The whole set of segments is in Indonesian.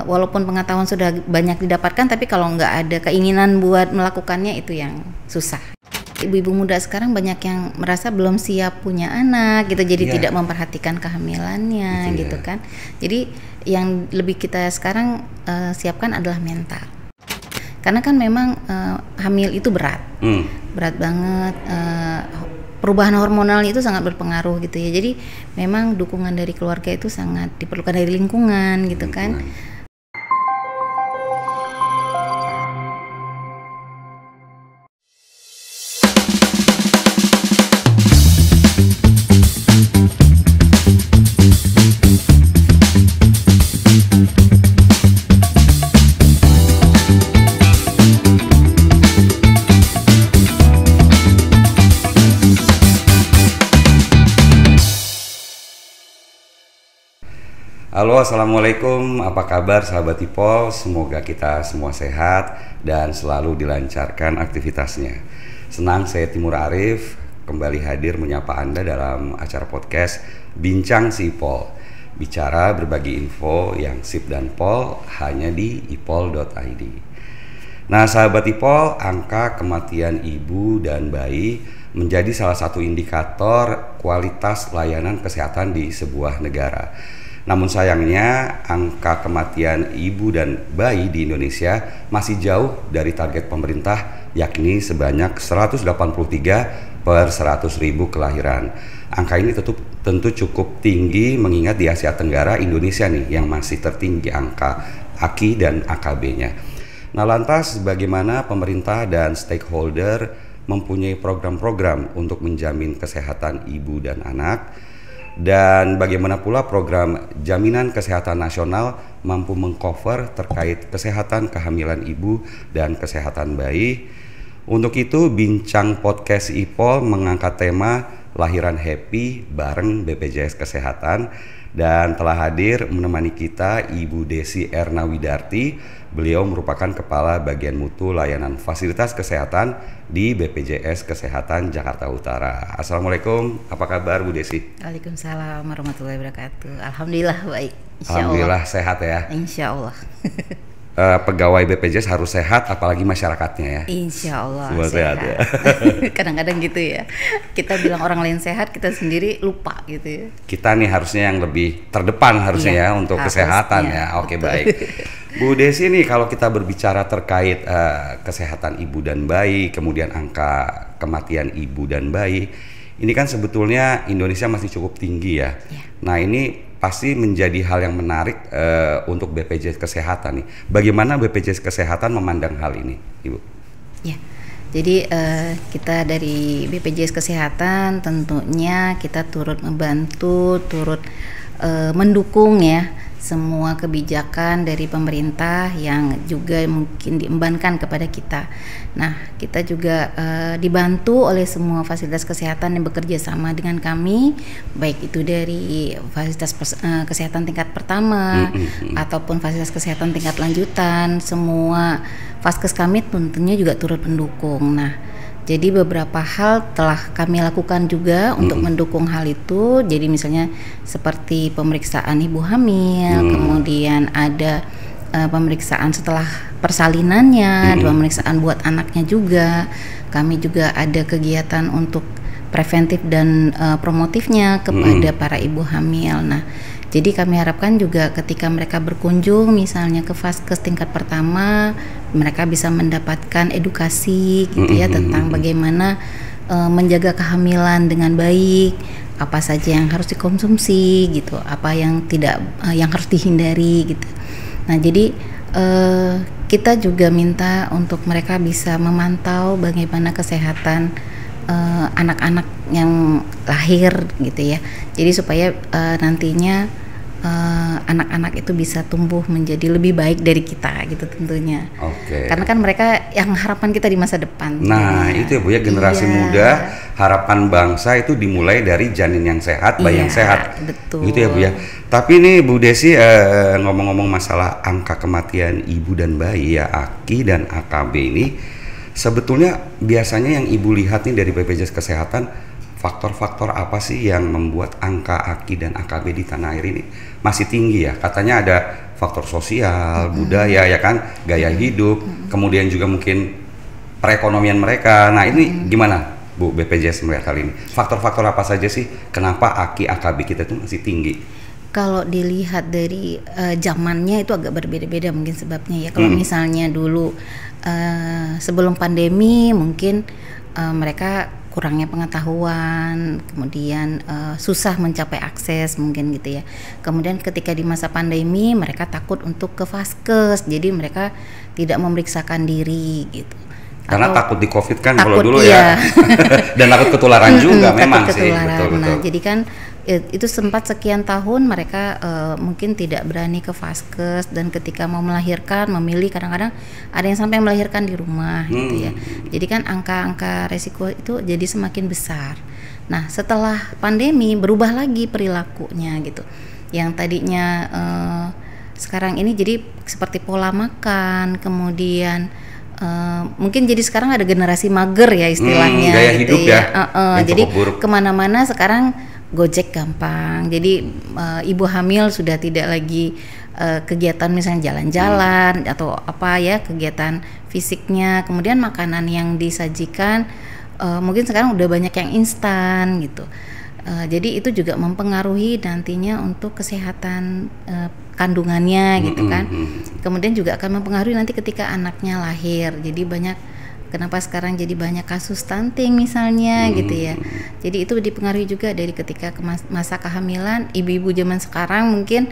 walaupun pengetahuan sudah banyak didapatkan, tapi kalau nggak ada keinginan buat melakukannya itu yang susah. Ibu-ibu muda sekarang banyak yang merasa belum siap punya anak gitu, jadi tidak memperhatikan kehamilannya gitu kan. Jadi yang lebih kita sekarang siapkan adalah mental. Karena kan memang hamil itu berat banget. Perubahan hormonal itu sangat berpengaruh gitu ya. Jadi memang dukungan dari keluarga itu sangat diperlukan, dari lingkungan gitu kan. Halo, assalamualaikum. Apa kabar sahabat IPOL? Semoga kita semua sehat dan selalu dilancarkan aktivitasnya. Senang saya Timur Arif kembali hadir menyapa Anda dalam acara podcast Bincang si IPOL. Bicara berbagi info yang sip dan pol hanya di ipol.id. Nah, sahabat IPOL, angka kematian ibu dan bayi menjadi salah satu indikator kualitas layanan kesehatan di sebuah negara. Namun sayangnya angka kematian ibu dan bayi di Indonesia masih jauh dari target pemerintah, yakni sebanyak 183 per 100.000 kelahiran. Angka ini tentu cukup tinggi mengingat di Asia Tenggara Indonesia nih yang masih tertinggi angka AKI dan AKB-nya. Nah, lantas bagaimana pemerintah dan stakeholder mempunyai program-program untuk menjamin kesehatan ibu dan anak? Dan bagaimana pula program jaminan kesehatan nasional mampu mengcover terkait kesehatan kehamilan ibu dan kesehatan bayi. Untuk itu Bincang Podcast IPOL mengangkat tema Lahiran Happy bareng BPJS Kesehatan, dan telah hadir menemani kita Ibu Desi Ernawidarti. Beliau merupakan Kepala Bagian Mutu Layanan Fasilitas Kesehatan di BPJS Kesehatan Jakarta Utara. Assalamualaikum, apa kabar Bu Desi? Waalaikumsalam warahmatullahi wabarakatuh. Alhamdulillah baik. Alhamdulillah sehat ya. Insya Allah. Pegawai BPJS harus sehat, apalagi masyarakatnya ya. Insya Allah semua sehat ya. Kadang-kadang gitu ya. Kita bilang orang lain sehat, kita sendiri lupa gitu ya. Kita nih harusnya yang lebih terdepan harusnya ya untuk kesehatan ya. Oke, baik. Bu Desi nih, kalau kita berbicara terkait kesehatan ibu dan bayi, kemudian angka kematian ibu dan bayi, ini kan sebetulnya Indonesia masih cukup tinggi ya. Nah, ini pasti menjadi hal yang menarik untuk BPJS Kesehatan nih. Bagaimana BPJS Kesehatan memandang hal ini, Ibu? Ya, jadi kita dari BPJS Kesehatan tentunya kita turut membantu, turut mendukung ya semua kebijakan dari pemerintah yang juga mungkin diembankan kepada kita. Nah, kita juga dibantu oleh semua fasilitas kesehatan yang bekerja sama dengan kami, baik itu dari fasilitas kesehatan tingkat pertama ataupun fasilitas kesehatan tingkat lanjutan. Semua vaskes kami tentunya juga turut mendukung. Nah, jadi beberapa hal telah kami lakukan juga untuk mendukung hal itu. Jadi misalnya seperti pemeriksaan ibu hamil, kemudian ada pemeriksaan setelah persalinannya, pemeriksaan buat anaknya juga. Kami juga ada kegiatan untuk preventif dan promotifnya kepada para ibu hamil. Nah, jadi kami harapkan juga ketika mereka berkunjung misalnya ke vaskes tingkat pertama, mereka bisa mendapatkan edukasi gitu ya tentang bagaimana menjaga kehamilan dengan baik, apa saja yang harus dikonsumsi gitu, apa yang tidak yang harus dihindari gitu. Nah, jadi kita juga minta untuk mereka bisa memantau bagaimana kesehatan anak-anak yang lahir gitu ya. Jadi supaya nantinya anak-anak itu bisa tumbuh menjadi lebih baik dari kita gitu tentunya. Oke. Karena kan mereka yang harapan kita di masa depan. Nah, itu ya Bu ya, generasi muda, harapan bangsa itu dimulai dari janin yang sehat, bayi yang sehat. Betul. Gitu ya Bu ya. Tapi nih Bu Desi, ngomong-ngomong masalah angka kematian ibu dan bayi ya, AKI dan AKB ini, sebetulnya biasanya yang Ibu lihat nih dari BPJS Kesehatan, faktor-faktor apa sih yang membuat angka AKI dan AKB di tanah air ini masih tinggi ya? Katanya ada faktor sosial, budaya ya kan, gaya hidup, kemudian juga mungkin perekonomian mereka. Nah ini gimana Bu BPJS melihat hal ini? Faktor-faktor apa saja sih kenapa AKI AKB kita itu masih tinggi? Kalau dilihat dari zamannya itu agak berbeda-beda mungkin sebabnya ya. Kalau misalnya dulu sebelum pandemi mungkin mereka kurangnya pengetahuan, kemudian susah mencapai akses mungkin gitu ya. Kemudian ketika di masa pandemi mereka takut untuk ke vaskes, jadi mereka tidak memeriksakan diri gitu. Karena takut di COVID kan takut, kalau dulu iya. ya, dan takut ketularan juga memang sih. Betul. Nah, jadi kan itu sempat sekian tahun mereka mungkin tidak berani ke vaskes, dan ketika mau melahirkan memilih kadang-kadang ada yang sampai melahirkan di rumah gitu ya. Jadi kan angka-angka resiko itu jadi semakin besar. Nah setelah pandemi berubah lagi perilakunya gitu. Yang tadinya sekarang ini jadi seperti pola makan, kemudian mungkin jadi sekarang ada generasi mager ya istilahnya, gaya gitu hidup ya. Jadi kemana-mana sekarang Gojek gampang. Jadi ibu hamil sudah tidak lagi kegiatan misalnya jalan-jalan atau apa ya, kegiatan fisiknya. Kemudian makanan yang disajikan mungkin sekarang udah banyak yang instan gitu. Jadi itu juga mempengaruhi nantinya untuk kesehatan kandungannya gitu kan. Kemudian juga akan mempengaruhi nanti ketika anaknya lahir. Jadi kenapa sekarang jadi banyak kasus stunting misalnya gitu ya. Jadi itu dipengaruhi juga dari ketika masa kehamilan. Ibu-ibu zaman sekarang mungkin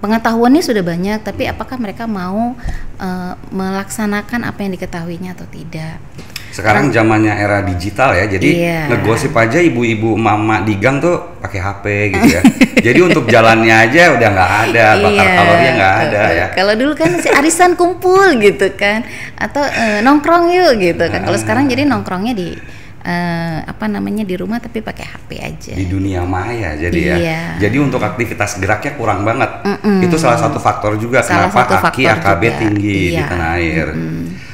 pengetahuannya sudah banyak, tapi apakah mereka mau melaksanakan apa yang diketahuinya atau tidak gitu. Sekarang zamannya era digital ya, jadi ngegosip aja ibu-ibu mama di gang tuh pakai HP gitu ya. Jadi untuk jalannya aja udah nggak ada, bakar kalorinya nggak ada ya. Kalau dulu kan si arisan kumpul gitu kan, atau nongkrong yuk gitu kan. Kalau sekarang jadi nongkrongnya di di rumah tapi pakai HP aja. Di dunia maya jadi ya. Jadi untuk aktivitas geraknya kurang banget. Itu salah satu faktor juga kenapa AKI AKB tinggi di tanah air.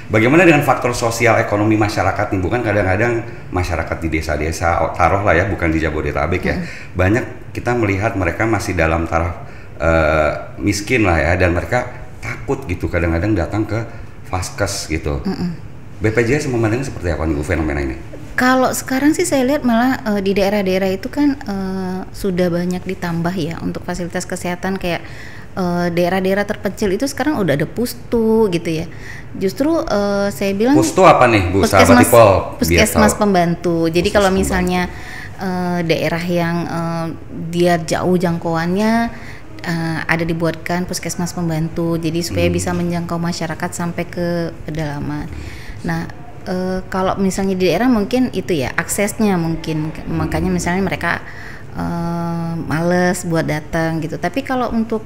Bagaimana dengan faktor sosial ekonomi masyarakat nih? Bukan kadang-kadang masyarakat di desa-desa, taruhlah ya, bukan di Jabodetabek ya, banyak kita melihat mereka masih dalam taraf miskin lah ya, dan mereka takut gitu kadang-kadang datang ke vaskes gitu. BPJS memandangnya seperti apa nih Bu fenomena ini? Kalau sekarang sih saya lihat malah di daerah-daerah itu kan sudah banyak ditambah ya untuk fasilitas kesehatan, kayak daerah-daerah terpencil itu sekarang udah ada pustu gitu ya. Justru saya bilang pustu apa nih Bu sahabat Ipol? Puskesmas pembantu. Jadi kalau misalnya daerah yang dia jauh jangkauannya ada dibuatkan puskesmas pembantu. Jadi supaya bisa menjangkau masyarakat sampai ke pedalaman. Nah kalau misalnya di daerah mungkin itu ya aksesnya mungkin, makanya misalnya mereka males buat datang gitu. Tapi kalau untuk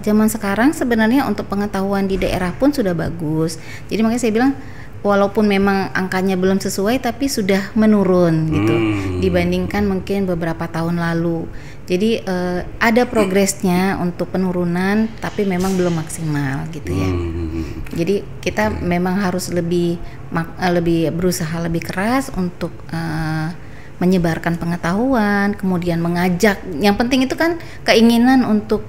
zaman sekarang sebenarnya untuk pengetahuan di daerah pun sudah bagus. Jadi makanya saya bilang walaupun memang angkanya belum sesuai tapi sudah menurun gitu dibandingkan mungkin beberapa tahun lalu. Jadi ada progresnya untuk penurunan tapi memang belum maksimal gitu ya. Jadi kita memang harus lebih berusaha lebih keras untuk menyebarkan pengetahuan, kemudian mengajak. Yang penting itu kan keinginan untuk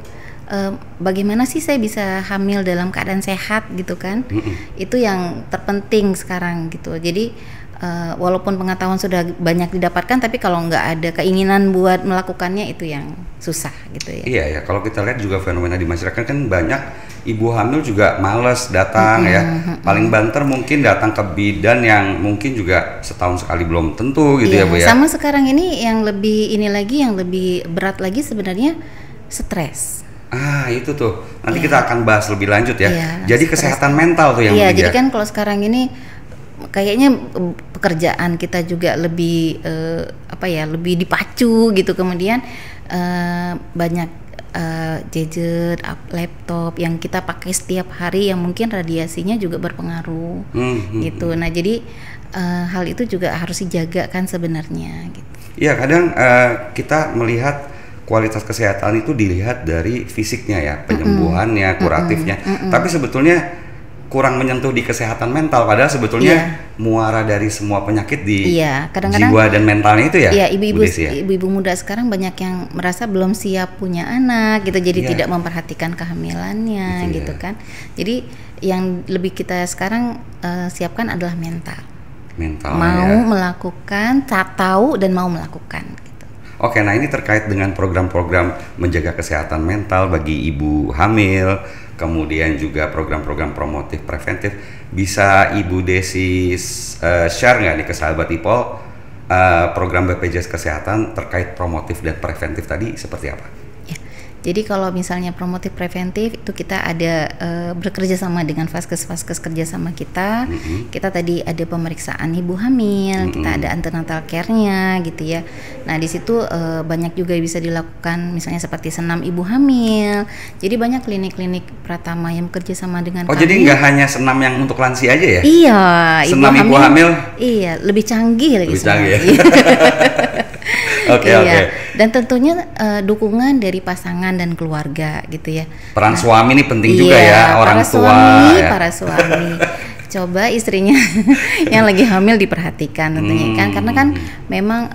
bagaimana sih saya bisa hamil dalam keadaan sehat gitu kan. Itu yang terpenting sekarang gitu. Jadi walaupun pengetahuan sudah banyak didapatkan, tapi kalau nggak ada keinginan buat melakukannya itu yang susah gitu ya. Iya ya, kalau kita lihat juga fenomena di masyarakat kan banyak ibu hamil juga males datang ya. Paling banter mungkin datang ke bidan yang mungkin juga setahun sekali belum tentu gitu ya Bu ya. Sama sekarang ini yang lebih berat lagi sebenarnya stres. Itu tuh nanti kita akan bahas lebih lanjut ya. Jadi kesehatan mental tuh yang jadi kan kalau sekarang ini kayaknya pekerjaan kita juga lebih lebih dipacu gitu, kemudian banyak gadget, laptop yang kita pakai setiap hari yang mungkin radiasinya juga berpengaruh gitu. Nah jadi hal itu juga harus dijaga kan sebenarnya gitu. Iya, kadang kita melihat kualitas kesehatan itu dilihat dari fisiknya ya, penyembuhannya, kuratifnya. Tapi sebetulnya kurang menyentuh di kesehatan mental, padahal sebetulnya muara dari semua penyakit di kadang-kadang jiwa dan mentalnya itu ya. Iya, ibu-ibu muda sekarang banyak yang merasa belum siap punya anak gitu, jadi tidak memperhatikan kehamilannya gitu kan. Jadi yang lebih kita sekarang siapkan adalah mental mau melakukan, tahu dan mau melakukan gitu. Oke, nah ini terkait dengan program-program menjaga kesehatan mental bagi ibu hamil, kemudian juga program-program promotif preventif. Bisa Ibu Desi share nggak nih ke sahabat Ipol program BPJS Kesehatan terkait promotif dan preventif tadi seperti apa? Ya, jadi kalau misalnya promotif preventif itu kita ada bekerja sama dengan vaskes kerjasama kita. Kita tadi ada pemeriksaan ibu hamil, kita ada antenatal care-nya gitu ya. Nah di situ banyak juga bisa dilakukan, misalnya seperti senam ibu hamil. Jadi banyak klinik-klinik Pratama yang bekerja sama dengan kami. Jadi nggak hanya senam yang untuk lansia aja ya? Iya, senam ibu hamil. Iya, lebih canggih lagi. Lebih canggih ya? Oke. Dan tentunya dukungan dari pasangan dan keluarga gitu ya. Peran suami ini penting juga ya, orang tua. Para suami. Coba istrinya yang lagi hamil diperhatikan tentunya kan, karena kan memang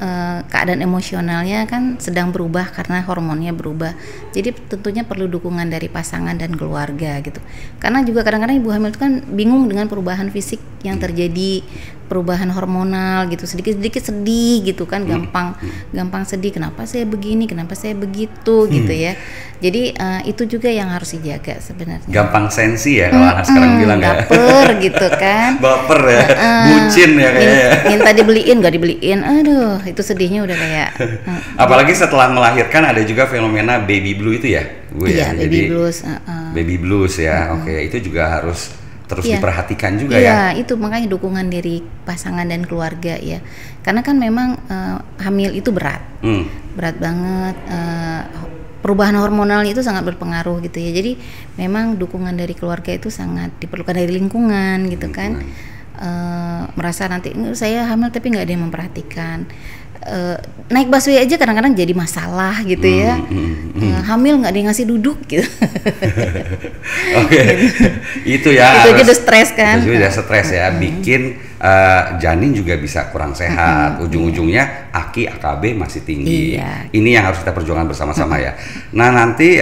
keadaan emosionalnya kan sedang berubah karena hormonnya berubah. Jadi tentunya perlu dukungan dari pasangan dan keluarga gitu. Karena juga kadang-kadang ibu hamil itu kan bingung dengan perubahan fisik yang terjadi, perubahan hormonal gitu, sedikit-sedikit sedih gitu kan, gampang sedih, kenapa saya begini, kenapa saya begitu gitu ya. Jadi itu juga yang harus dijaga sebenarnya. Gampang sensi ya kalau anak sekarang bilang baper gitu kan. Baper ya, bucin ya kayaknya. Minta dibeliin nggak dibeliin, aduh itu sedihnya udah kayak. Apalagi setelah melahirkan ada juga fenomena baby blue itu ya, Bu ya. Baby blues. Baby blues ya, oke, itu juga harus terus diperhatikan juga ya. Iya, itu makanya dukungan dari pasangan dan keluarga ya. Karena kan memang hamil itu berat banget. Perubahan hormonal itu sangat berpengaruh gitu ya. Jadi memang dukungan dari keluarga itu sangat diperlukan, dari lingkungan gitu kan. Merasa nanti saya hamil tapi nggak ada yang memperhatikan. Naik busway aja kadang-kadang jadi masalah gitu ya. Hamil nggak ada yang ngasih duduk gitu. Oke. Itu ya. Itu aja udah stres kan. Itu udah stres ya, bikin janin juga bisa kurang sehat. Ujung-ujungnya AKB masih tinggi. Ini yang harus kita perjuangkan bersama-sama ya. Nah nanti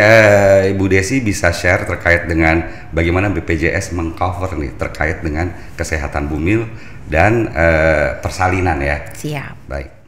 Ibu Desi bisa share terkait dengan bagaimana BPJS mengcover nih terkait dengan kesehatan bumil dan persalinan ya. Siap. Baik.